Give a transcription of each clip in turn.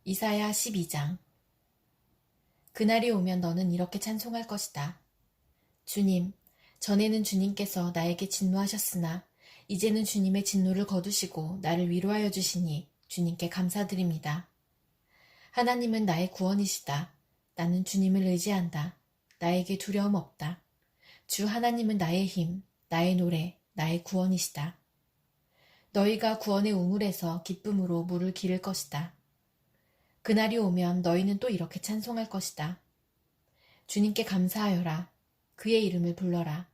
이사야 12장. 그날이 오면 너는 이렇게 찬송할 것이다. 주님, 전에는 주님께서 나에게 진노하셨으나 이제는 주님의 진노를 거두시고 나를 위로하여 주시니 주님께 감사드립니다. 하나님은 나의 구원이시다. 나는 주님을 의지한다. 나에게 두려움 없다. 주 하나님은 나의 힘, 나의 노래, 나의 구원이시다. 너희가 구원의 우물에서 기쁨으로 물을 기를 것이다. 그날이 오면 너희는 또 이렇게 찬송할 것이다. 주님께 감사하여라. 그의 이름을 불러라.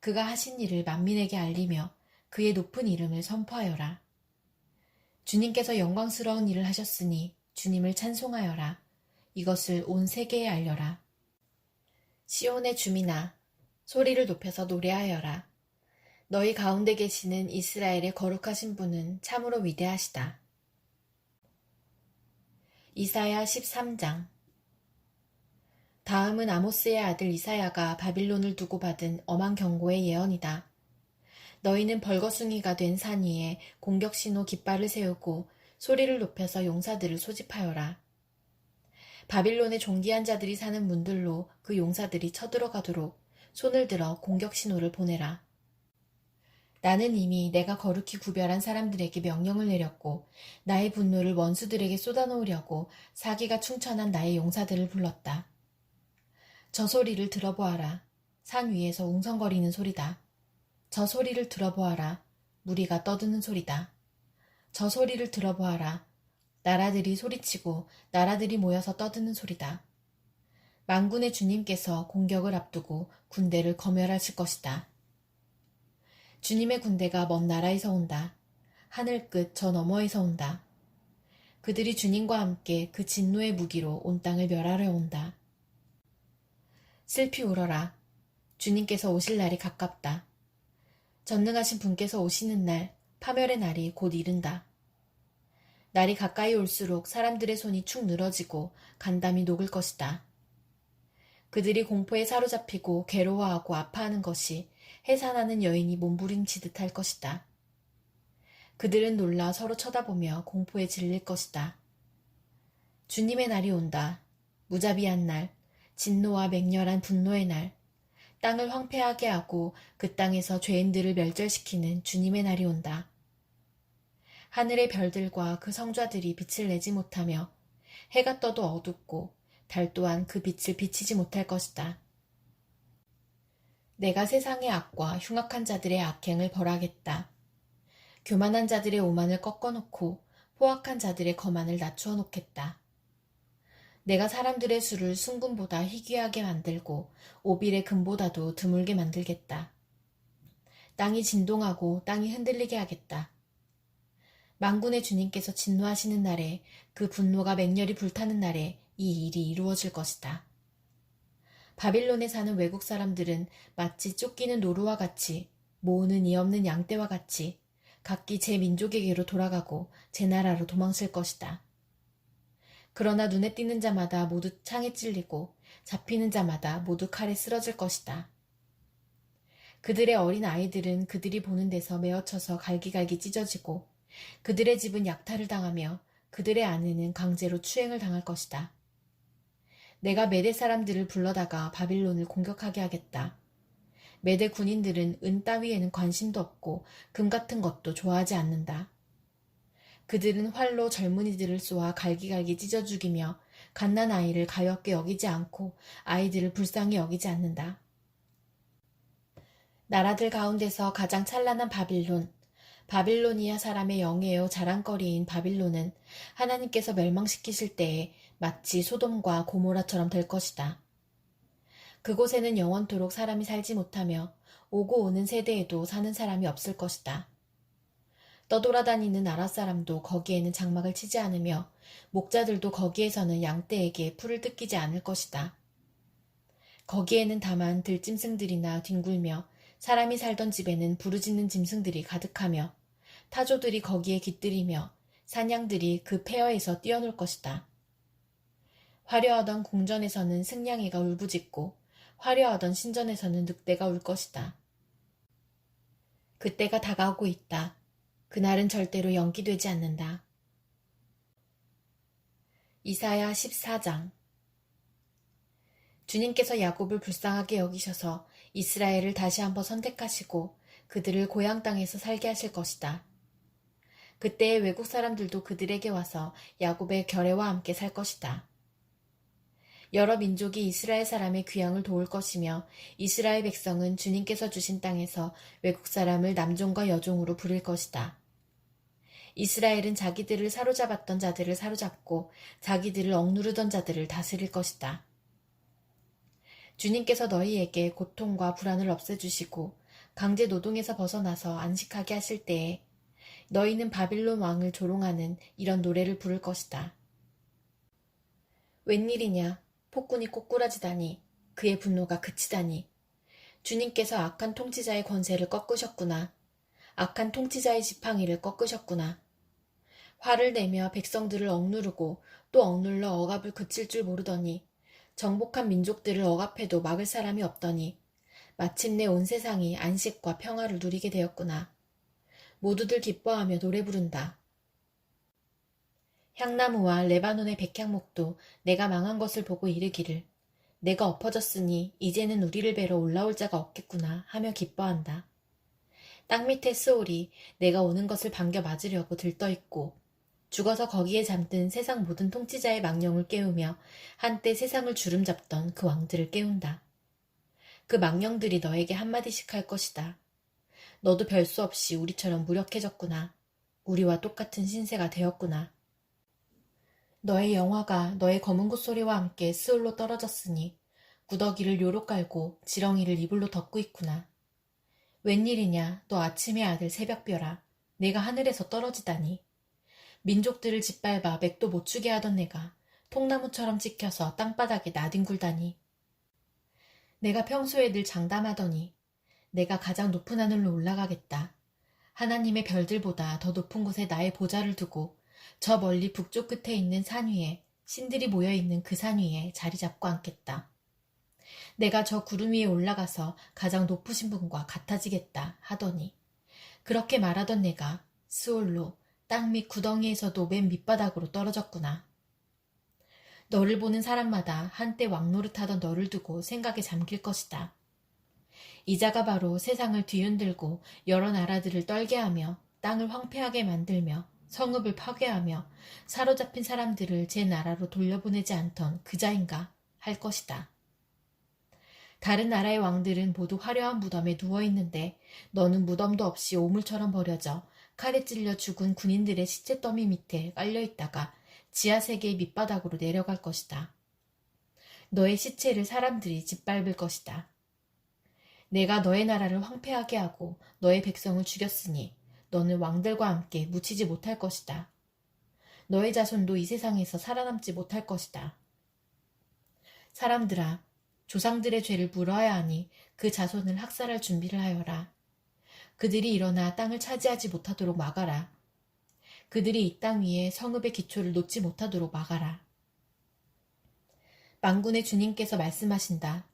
그가 하신 일을 만민에게 알리며 그의 높은 이름을 선포하여라. 주님께서 영광스러운 일을 하셨으니 주님을 찬송하여라. 이것을 온 세계에 알려라. 시온의 주민아, 소리를 높여서 노래하여라. 너희 가운데 계시는 이스라엘의 거룩하신 분은 참으로 위대하시다. 이사야 13장. 다음은 아모스의 아들 이사야가 바빌론을 두고 받은 엄한 경고의 예언이다. 너희는 벌거숭이가 된 산 위에 공격신호 깃발을 세우고 소리를 높여서 용사들을 소집하여라. 바빌론의 존귀한 자들이 사는 문들로 그 용사들이 쳐들어가도록 손을 들어 공격신호를 보내라. 나는 이미 내가 거룩히 구별한 사람들에게 명령을 내렸고 나의 분노를 원수들에게 쏟아놓으려고 사기가 충천한 나의 용사들을 불렀다. 저 소리를 들어보아라. 산 위에서 웅성거리는 소리다. 저 소리를 들어보아라. 무리가 떠드는 소리다. 저 소리를 들어보아라. 나라들이 소리치고 나라들이 모여서 떠드는 소리다. 만군의 주님께서 공격을 앞두고 군대를 검열하실 것이다. 주님의 군대가 먼 나라에서 온다. 하늘 끝 저 너머에서 온다. 그들이 주님과 함께 그 진노의 무기로 온 땅을 멸하려 온다. 슬피 울어라. 주님께서 오실 날이 가깝다. 전능하신 분께서 오시는 날, 파멸의 날이 곧 이른다. 날이 가까이 올수록 사람들의 손이 축 늘어지고 간담이 녹을 것이다. 그들이 공포에 사로잡히고 괴로워하고 아파하는 것이 해산하는 여인이 몸부림치듯 할 것이다. 그들은 놀라 서로 쳐다보며 공포에 질릴 것이다. 주님의 날이 온다. 무자비한 날, 진노와 맹렬한 분노의 날, 땅을 황폐하게 하고 그 땅에서 죄인들을 멸절시키는 주님의 날이 온다. 하늘의 별들과 그 성좌들이 빛을 내지 못하며 해가 떠도 어둡고 달 또한 그 빛을 비치지 못할 것이다. 내가 세상의 악과 흉악한 자들의 악행을 벌하겠다. 교만한 자들의 오만을 꺾어놓고 포악한 자들의 거만을 낮추어 놓겠다. 내가 사람들의 수를 순금보다 희귀하게 만들고 오빌의 금보다도 드물게 만들겠다. 땅이 진동하고 땅이 흔들리게 하겠다. 만군의 주님께서 진노하시는 날에 그 분노가 맹렬히 불타는 날에 이 일이 이루어질 것이다. 바빌론에 사는 외국 사람들은 마치 쫓기는 노루와 같이 모으는 이 없는 양떼와 같이 각기 제 민족에게로 돌아가고 제 나라로 도망칠 것이다. 그러나 눈에 띄는 자마다 모두 창에 찔리고 잡히는 자마다 모두 칼에 쓰러질 것이다. 그들의 어린 아이들은 그들이 보는 데서 메어쳐서 갈기갈기 찢어지고 그들의 집은 약탈을 당하며 그들의 아내는 강제로 추행을 당할 것이다. 내가 메대 사람들을 불러다가 바빌론을 공격하게 하겠다. 메대 군인들은 은 따위에는 관심도 없고 금 같은 것도 좋아하지 않는다. 그들은 활로 젊은이들을 쏘아 갈기갈기 찢어 죽이며 갓난 아이를 가엾게 여기지 않고 아이들을 불쌍히 여기지 않는다. 나라들 가운데서 가장 찬란한 바빌론, 바빌로니아 사람의 영예요 자랑거리인 바빌론은 하나님께서 멸망시키실 때에 마치 소돔과 고모라처럼 될 것이다. 그곳에는 영원토록 사람이 살지 못하며 오고 오는 세대에도 사는 사람이 없을 것이다. 떠돌아다니는 나라 사람도 거기에는 장막을 치지 않으며 목자들도 거기에서는 양떼에게 풀을 뜯기지 않을 것이다. 거기에는 다만 들짐승들이나 뒹굴며 사람이 살던 집에는 부르짖는 짐승들이 가득하며 타조들이 거기에 깃들이며 사냥들이 그 폐허에서 뛰어놀 것이다. 화려하던 궁전에서는 승냥이가 울부짖고 화려하던 신전에서는 늑대가 울 것이다. 그때가 다가오고 있다. 그날은 절대로 연기되지 않는다. 이사야 14장. 주님께서 야곱을 불쌍하게 여기셔서 이스라엘을 다시 한번 선택하시고 그들을 고향 땅에서 살게 하실 것이다. 그때의 외국 사람들도 그들에게 와서 야곱의 결례와 함께 살 것이다. 여러 민족이 이스라엘 사람의 귀향을 도울 것이며 이스라엘 백성은 주님께서 주신 땅에서 외국 사람을 남종과 여종으로 부릴 것이다. 이스라엘은 자기들을 사로잡았던 자들을 사로잡고 자기들을 억누르던 자들을 다스릴 것이다. 주님께서 너희에게 고통과 불안을 없애주시고 강제 노동에서 벗어나서 안식하게 하실 때에 너희는 바빌론 왕을 조롱하는 이런 노래를 부를 것이다. 웬일이냐? 폭군이 꼬꾸라지다니. 그의 분노가 그치다니. 주님께서 악한 통치자의 권세를 꺾으셨구나. 악한 통치자의 지팡이를 꺾으셨구나. 화를 내며 백성들을 억누르고 또 억눌러 억압을 그칠 줄 모르더니 정복한 민족들을 억압해도 막을 사람이 없더니 마침내 온 세상이 안식과 평화를 누리게 되었구나. 모두들 기뻐하며 노래 부른다. 향나무와 레바논의 백향목도 내가 망한 것을 보고 이르기를 내가 엎어졌으니 이제는 우리를 뵈러 올라올 자가 없겠구나 하며 기뻐한다. 땅 밑에 스올이 내가 오는 것을 반겨 맞으려고 들떠있고 죽어서 거기에 잠든 세상 모든 통치자의 망령을 깨우며 한때 세상을 주름잡던 그 왕들을 깨운다. 그 망령들이 너에게 한마디씩 할 것이다. 너도 별 수 없이 우리처럼 무력해졌구나. 우리와 똑같은 신세가 되었구나. 너의 영화가 너의 검은 콧소리와 함께 스올로 떨어졌으니 구더기를 요로 깔고 지렁이를 이불로 덮고 있구나. 웬일이냐 너 아침의 아들 새벽별아. 내가 하늘에서 떨어지다니. 민족들을 짓밟아 맥도 못 추게 하던 내가 통나무처럼 찍혀서 땅바닥에 나뒹굴다니. 내가 평소에 늘 장담하더니 내가 가장 높은 하늘로 올라가겠다. 하나님의 별들보다 더 높은 곳에 나의 보좌를 두고 저 멀리 북쪽 끝에 있는 산 위에 신들이 모여있는 그 산 위에 자리 잡고 앉겠다. 내가 저 구름 위에 올라가서 가장 높으신 분과 같아지겠다 하더니 그렇게 말하던 내가 스올로 땅 밑 구덩이에서도 맨 밑바닥으로 떨어졌구나. 너를 보는 사람마다 한때 왕노릇하던 너를 두고 생각에 잠길 것이다. 이자가 바로 세상을 뒤흔들고 여러 나라들을 떨게 하며 땅을 황폐하게 만들며 성읍을 파괴하며 사로잡힌 사람들을 제 나라로 돌려보내지 않던 그자인가 할 것이다. 다른 나라의 왕들은 모두 화려한 무덤에 누워있는데 너는 무덤도 없이 오물처럼 버려져 칼에 찔려 죽은 군인들의 시체 더미 밑에 깔려있다가 지하세계의 밑바닥으로 내려갈 것이다. 너의 시체를 사람들이 짓밟을 것이다. 내가 너의 나라를 황폐하게 하고 너의 백성을 죽였으니 너는 왕들과 함께 묻히지 못할 것이다. 너의 자손도 이 세상에서 살아남지 못할 것이다. 사람들아, 조상들의 죄를 물어야 하니 그 자손을 학살할 준비를 하여라. 그들이 일어나 땅을 차지하지 못하도록 막아라. 그들이 이 땅 위에 성읍의 기초를 놓지 못하도록 막아라. 만군의 주님께서 말씀하신다.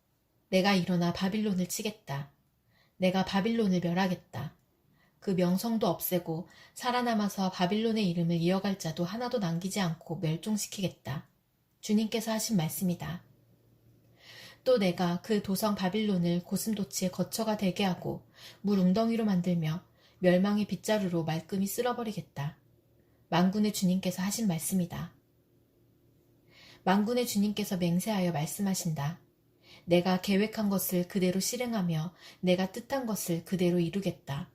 내가 일어나 바빌론을 치겠다. 내가 바빌론을 멸하겠다. 그 명성도 없애고 살아남아서 바빌론의 이름을 이어갈 자도 하나도 남기지 않고 멸종시키겠다. 주님께서 하신 말씀이다. 또 내가 그 도성 바빌론을 고슴도치의 거처가 되게 하고 물 웅덩이로 만들며 멸망의 빗자루로 말끔히 쓸어버리겠다. 만군의 주님께서 하신 말씀이다. 만군의 주님께서 맹세하여 말씀하신다. 내가 계획한 것을 그대로 실행하며 내가 뜻한 것을 그대로 이루겠다.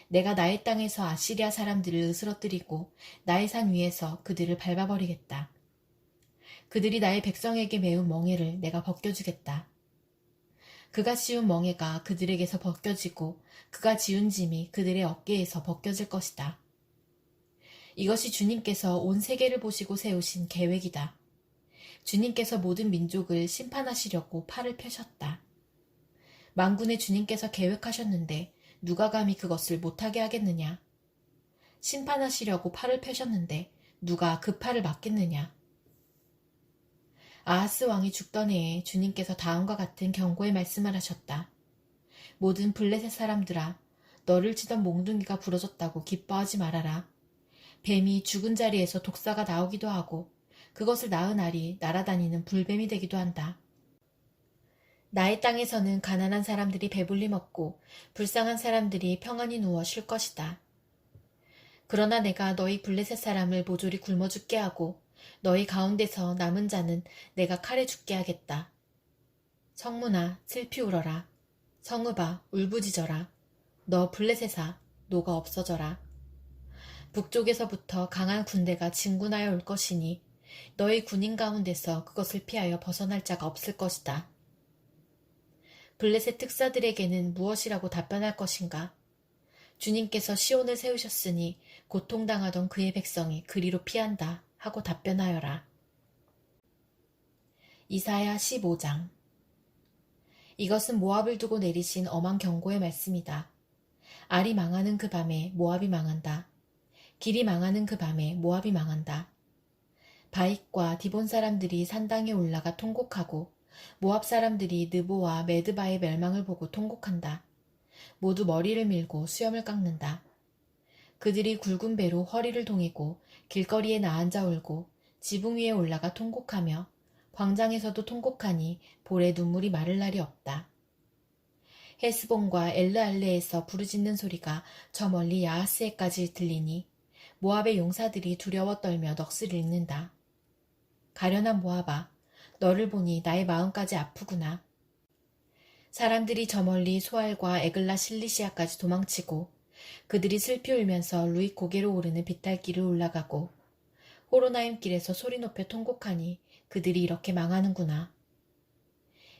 내가 나의 땅에서 아시리아 사람들을 으스러뜨리고 나의 산 위에서 그들을 밟아버리겠다. 그들이 나의 백성에게 메운 멍에를 내가 벗겨주겠다. 그가 씌운 멍에가 그들에게서 벗겨지고 그가 지운 짐이 그들의 어깨에서 벗겨질 것이다. 이것이 주님께서 온 세계를 보시고 세우신 계획이다. 주님께서 모든 민족을 심판하시려고 팔을 펴셨다. 만군의 주님께서 계획하셨는데 누가 감히 그것을 못하게 하겠느냐. 심판하시려고 팔을 펴셨는데 누가 그 팔을 막겠느냐. 아하스 왕이 죽던 해에 주님께서 다음과 같은 경고의 말씀을 하셨다. 모든 블레셋 사람들아, 너를 치던 몽둥이가 부러졌다고 기뻐하지 말아라. 뱀이 죽은 자리에서 독사가 나오기도 하고 그것을 낳은 알이 날아다니는 불뱀이 되기도 한다. 나의 땅에서는 가난한 사람들이 배불리 먹고 불쌍한 사람들이 평안히 누워 쉴 것이다. 그러나 내가 너희 블레셋 사람을 모조리 굶어 죽게 하고 너희 가운데서 남은 자는 내가 칼에 죽게 하겠다. 성문아 슬피 울어라. 성읍아 울부짖어라. 너 블레셋아 노가 없어져라. 북쪽에서부터 강한 군대가 진군하여 올 것이니 너희 군인 가운데서 그것을 피하여 벗어날 자가 없을 것이다. 블레셋 특사들에게는 무엇이라고 답변할 것인가? 주님께서 시온을 세우셨으니 고통당하던 그의 백성이 그리로 피한다 하고 답변하여라. 이사야 15장. 이것은 모압을 두고 내리신 엄한 경고의 말씀이다. 알이 망하는 그 밤에 모압이 망한다. 길이 망하는 그 밤에 모압이 망한다. 바익과 디본 사람들이 산당에 올라가 통곡하고 모압 사람들이 느보와 메드바의 멸망을 보고 통곡한다. 모두 머리를 밀고 수염을 깎는다. 그들이 굵은 배로 허리를 동이고 길거리에 나앉아 울고 지붕 위에 올라가 통곡하며 광장에서도 통곡하니 볼에 눈물이 마를 날이 없다. 헤스본과 엘르알레에서 부르짖는 소리가 저 멀리 야하스에까지 들리니 모압의 용사들이 두려워 떨며 넋을 잃는다. 가련한 모압아, 너를 보니 나의 마음까지 아프구나. 사람들이 저 멀리 소알과 에글라 실리시아까지 도망치고 그들이 슬피 울면서 루익 고개로 오르는 비탈길을 올라가고 호로나임 길에서 소리 높여 통곡하니 그들이 이렇게 망하는구나.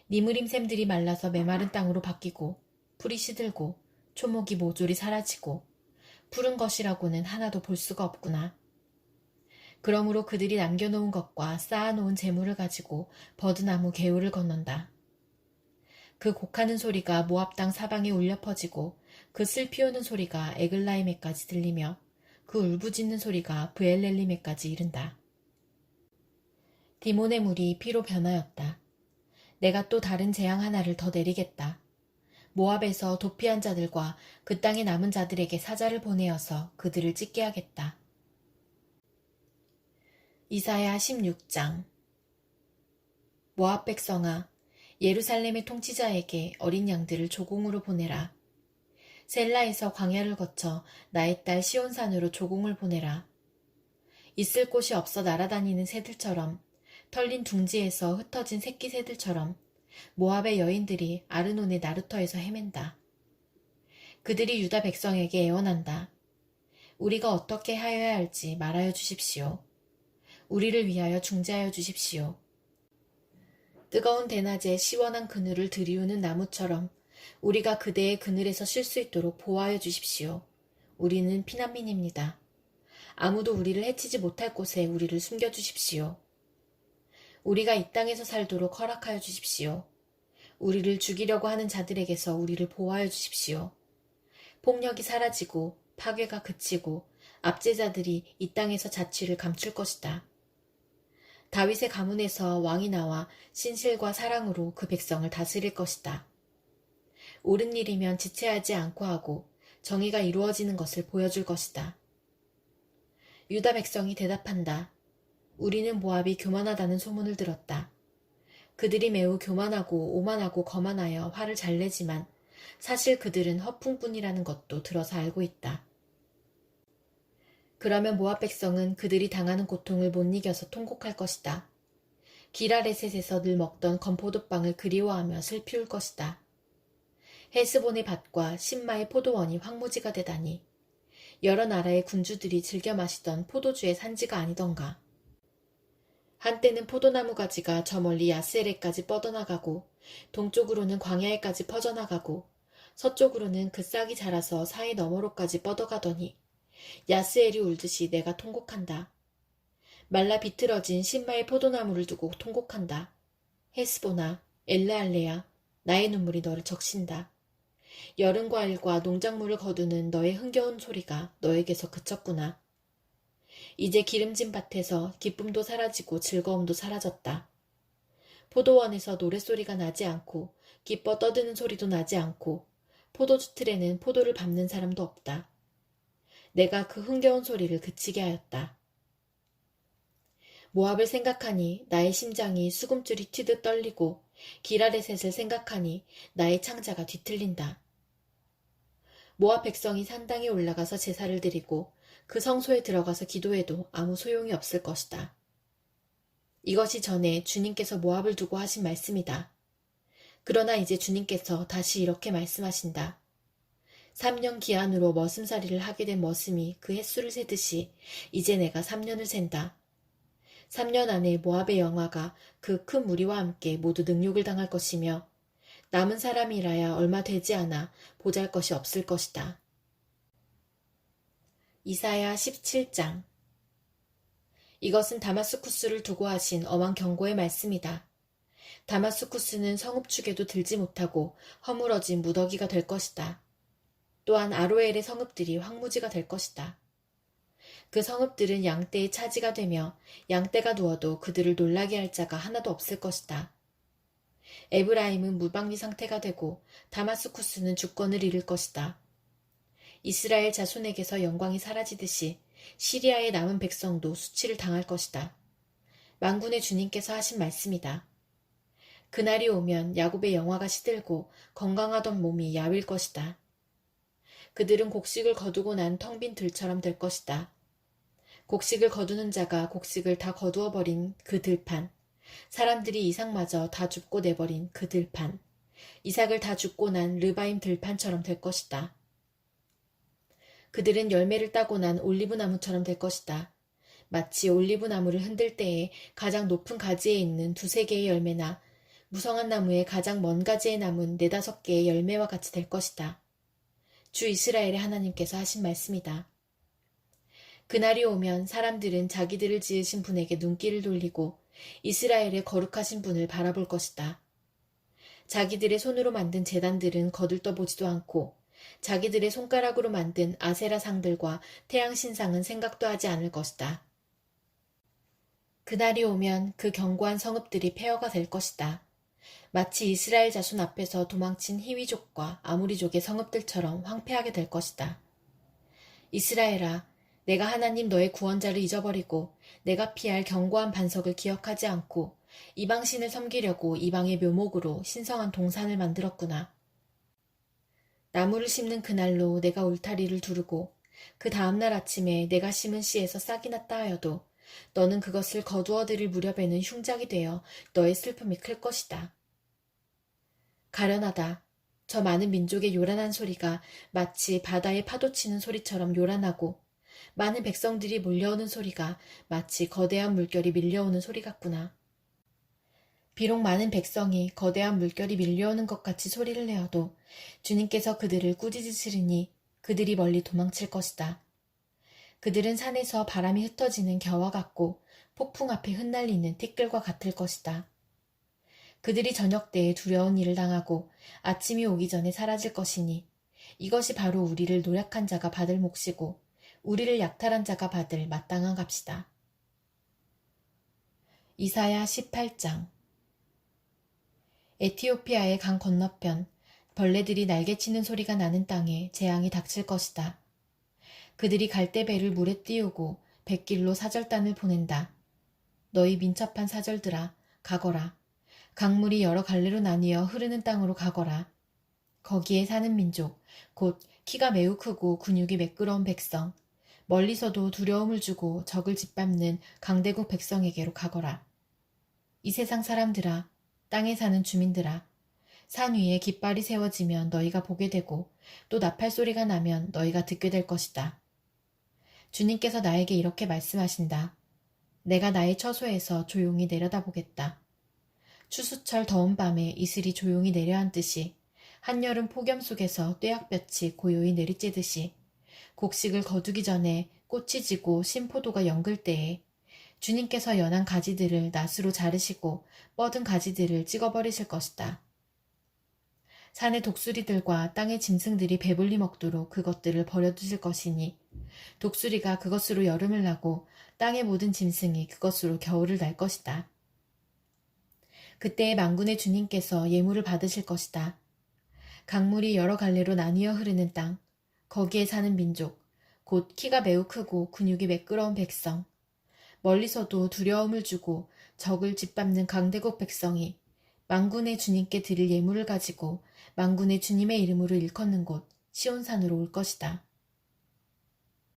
니무림 샘들이 말라서 메마른 땅으로 바뀌고 풀이 시들고 초목이 모조리 사라지고 푸른 것이라고는 하나도 볼 수가 없구나. 그러므로 그들이 남겨놓은 것과 쌓아놓은 재물을 가지고 버드나무 개울을 건넌다. 그 곡하는 소리가 모압 땅 사방에 울려 퍼지고 그 슬피 우는 소리가 에글라임에까지 들리며 그 울부짖는 소리가 브엘렐림에까지 이른다. 디몬의 물이 피로 변하였다. 내가 또 다른 재앙 하나를 더 내리겠다. 모압에서 도피한 자들과 그 땅에 남은 자들에게 사자를 보내어서 그들을 찢게 하겠다. 이사야 16장. 모압 백성아, 예루살렘의 통치자에게 어린 양들을 조공으로 보내라. 셀라에서 광야를 거쳐 나의 딸 시온산으로 조공을 보내라. 있을 곳이 없어 날아다니는 새들처럼, 털린 둥지에서 흩어진 새끼 새들처럼 모압의 여인들이 아르논의 나루터에서 헤맨다. 그들이 유다 백성에게 애원한다. 우리가 어떻게 하여야 할지 말하여 주십시오. 우리를 위하여 중재하여 주십시오. 뜨거운 대낮에 시원한 그늘을 들이우는 나무처럼 우리가 그대의 그늘에서 쉴 수 있도록 보호하여 주십시오. 우리는 피난민입니다. 아무도 우리를 해치지 못할 곳에 우리를 숨겨주십시오. 우리가 이 땅에서 살도록 허락하여 주십시오. 우리를 죽이려고 하는 자들에게서 우리를 보호하여 주십시오. 폭력이 사라지고 파괴가 그치고 압제자들이 이 땅에서 자취를 감출 것이다. 다윗의 가문에서 왕이 나와 신실과 사랑으로 그 백성을 다스릴 것이다. 옳은 일이면 지체하지 않고 하고 정의가 이루어지는 것을 보여줄 것이다. 유다 백성이 대답한다. 우리는 모압이 교만하다는 소문을 들었다. 그들이 매우 교만하고 오만하고 거만하여 화를 잘 내지만 사실 그들은 허풍뿐이라는 것도 들어서 알고 있다. 그러면 모압 백성은 그들이 당하는 고통을 못 이겨서 통곡할 것이다. 기라레셋에서 늘 먹던 건포도빵을 그리워하며 슬피 울 것이다. 헤스본의 밭과 신마의 포도원이 황무지가 되다니 여러 나라의 군주들이 즐겨 마시던 포도주의 산지가 아니던가. 한때는 포도나무 가지가 저 멀리 야스엘에까지 뻗어나가고 동쪽으로는 광야에까지 퍼져나가고 서쪽으로는 그 싹이 자라서 사해 너머로까지 뻗어가더니 야스엘이 울듯이 내가 통곡한다. 말라 비틀어진 신마의 포도나무를 두고 통곡한다. 헤스보나, 엘레알레야, 나의 눈물이 너를 적신다. 여름 과일과 농작물을 거두는 너의 흥겨운 소리가 너에게서 그쳤구나. 이제 기름진 밭에서 기쁨도 사라지고 즐거움도 사라졌다. 포도원에서 노랫소리가 나지 않고 기뻐 떠드는 소리도 나지 않고 포도주 틀에는 포도를 밟는 사람도 없다. 내가 그 흥겨운 소리를 그치게 하였다. 모압을 생각하니 나의 심장이 수금줄이 튀듯 떨리고 기라레셋을 생각하니 나의 창자가 뒤틀린다. 모압 백성이 산당에 올라가서 제사를 드리고 그 성소에 들어가서 기도해도 아무 소용이 없을 것이다. 이것이 전에 주님께서 모압을 두고 하신 말씀이다. 그러나 이제 주님께서 다시 이렇게 말씀하신다. 3년 기한으로 머슴살이를 하게 된 머슴이 그 횟수를 세듯이 이제 내가 3년을 센다. 3년 안에 모압의 영화가 그 큰 무리와 함께 모두 능욕을 당할 것이며 남은 사람이라야 얼마 되지 않아 보잘것이 없을 것이다. 이사야 17장. 이것은 다마스쿠스를 두고 하신 엄한 경고의 말씀이다. 다마스쿠스는 성읍축에도 들지 못하고 허물어진 무더기가 될 것이다. 또한 아로엘의 성읍들이 황무지가 될 것이다. 그 성읍들은 양떼의 차지가 되며 양떼가 누워도 그들을 놀라게 할 자가 하나도 없을 것이다. 에브라임은 무방비 상태가 되고 다마스쿠스는 주권을 잃을 것이다. 이스라엘 자손에게서 영광이 사라지듯이 시리아의 남은 백성도 수치를 당할 것이다. 만군의 주님께서 하신 말씀이다. 그날이 오면 야곱의 영화가 시들고 건강하던 몸이 야윌 것이다. 그들은 곡식을 거두고 난 텅 빈 들처럼 될 것이다. 곡식을 거두는 자가 곡식을 다 거두어 버린 그 들판, 사람들이 이삭마저 다 줍고 내버린 그 들판, 이삭을 다 줍고 난 르바임 들판처럼 될 것이다. 그들은 열매를 따고 난 올리브나무처럼 될 것이다. 마치 올리브나무를 흔들 때에 가장 높은 가지에 있는 2-3개의 열매나 무성한 나무의 가장 먼 가지에 남은 4-5개의 열매와 같이 될 것이다. 주 이스라엘의 하나님께서 하신 말씀이다. 그날이 오면 사람들은 자기들을 지으신 분에게 눈길을 돌리고 이스라엘의 거룩하신 분을 바라볼 것이다. 자기들의 손으로 만든 제단들은 거들떠보지도 않고 자기들의 손가락으로 만든 아세라 상들과 태양 신상은 생각도 하지 않을 것이다. 그날이 오면 그 견고한 성읍들이 폐허가 될 것이다. 마치 이스라엘 자손 앞에서 도망친 히위족과 아무리족의 성읍들처럼 황폐하게 될 것이다. 이스라엘아, 내가 하나님 너의 구원자를 잊어버리고 내가 피할 견고한 반석을 기억하지 않고 이방신을 섬기려고 이방의 묘목으로 신성한 동산을 만들었구나. 나무를 심는 그날로 내가 울타리를 두르고 그 다음날 아침에 내가 심은 씨에서 싹이 났다 하여도 너는 그것을 거두어 들일 무렵에는 흉작이 되어 너의 슬픔이 클 것이다. 가련하다. 저 많은 민족의 요란한 소리가 마치 바다의 파도 치는 소리처럼 요란하고 많은 백성들이 몰려오는 소리가 마치 거대한 물결이 밀려오는 소리 같구나. 비록 많은 백성이 거대한 물결이 밀려오는 것 같이 소리를 내어도 주님께서 그들을 꾸짖으시리니 그들이 멀리 도망칠 것이다. 그들은 산에서 바람이 흩어지는 겨와 같고 폭풍 앞에 흩날리는 티끌과 같을 것이다. 그들이 저녁 때에 두려운 일을 당하고 아침이 오기 전에 사라질 것이니 이것이 바로 우리를 노력한 자가 받을 몫이고 우리를 약탈한 자가 받을 마땅한 값이다. 이사야 18장. 에티오피아의 강 건너편 벌레들이 날개치는 소리가 나는 땅에 재앙이 닥칠 것이다. 그들이 갈대배를 물에 띄우고 백길로 사절단을 보낸다. 너희 민첩한 사절들아, 가거라. 강물이 여러 갈래로 나뉘어 흐르는 땅으로 가거라. 거기에 사는 민족, 곧 키가 매우 크고 근육이 매끄러운 백성, 멀리서도 두려움을 주고 적을 짓밟는 강대국 백성에게로 가거라. 이 세상 사람들아, 땅에 사는 주민들아, 산 위에 깃발이 세워지면 너희가 보게 되고 또 나팔 소리가 나면 너희가 듣게 될 것이다. 주님께서 나에게 이렇게 말씀하신다. 내가 나의 처소에서 조용히 내려다보겠다. 추수철 더운 밤에 이슬이 조용히 내려앉듯이 한여름 폭염 속에서 뙤약볕이 고요히 내리쬐듯이 곡식을 거두기 전에 꽃이 지고 신포도가 연글 때에 주님께서 연한 가지들을 낫으로 자르시고 뻗은 가지들을 찍어버리실 것이다. 산의 독수리들과 땅의 짐승들이 배불리 먹도록 그것들을 버려두실 것이니 독수리가 그것으로 여름을 나고 땅의 모든 짐승이 그것으로 겨울을 날 것이다. 그때에 만군의 주님께서 예물을 받으실 것이다. 강물이 여러 갈래로 나뉘어 흐르는 땅, 거기에 사는 민족, 곧 키가 매우 크고 근육이 매끄러운 백성, 멀리서도 두려움을 주고 적을 짓밟는 강대국 백성이 만군의 주님께 드릴 예물을 가지고 만군의 주님의 이름으로 일컫는 곳 시온산으로 올 것이다.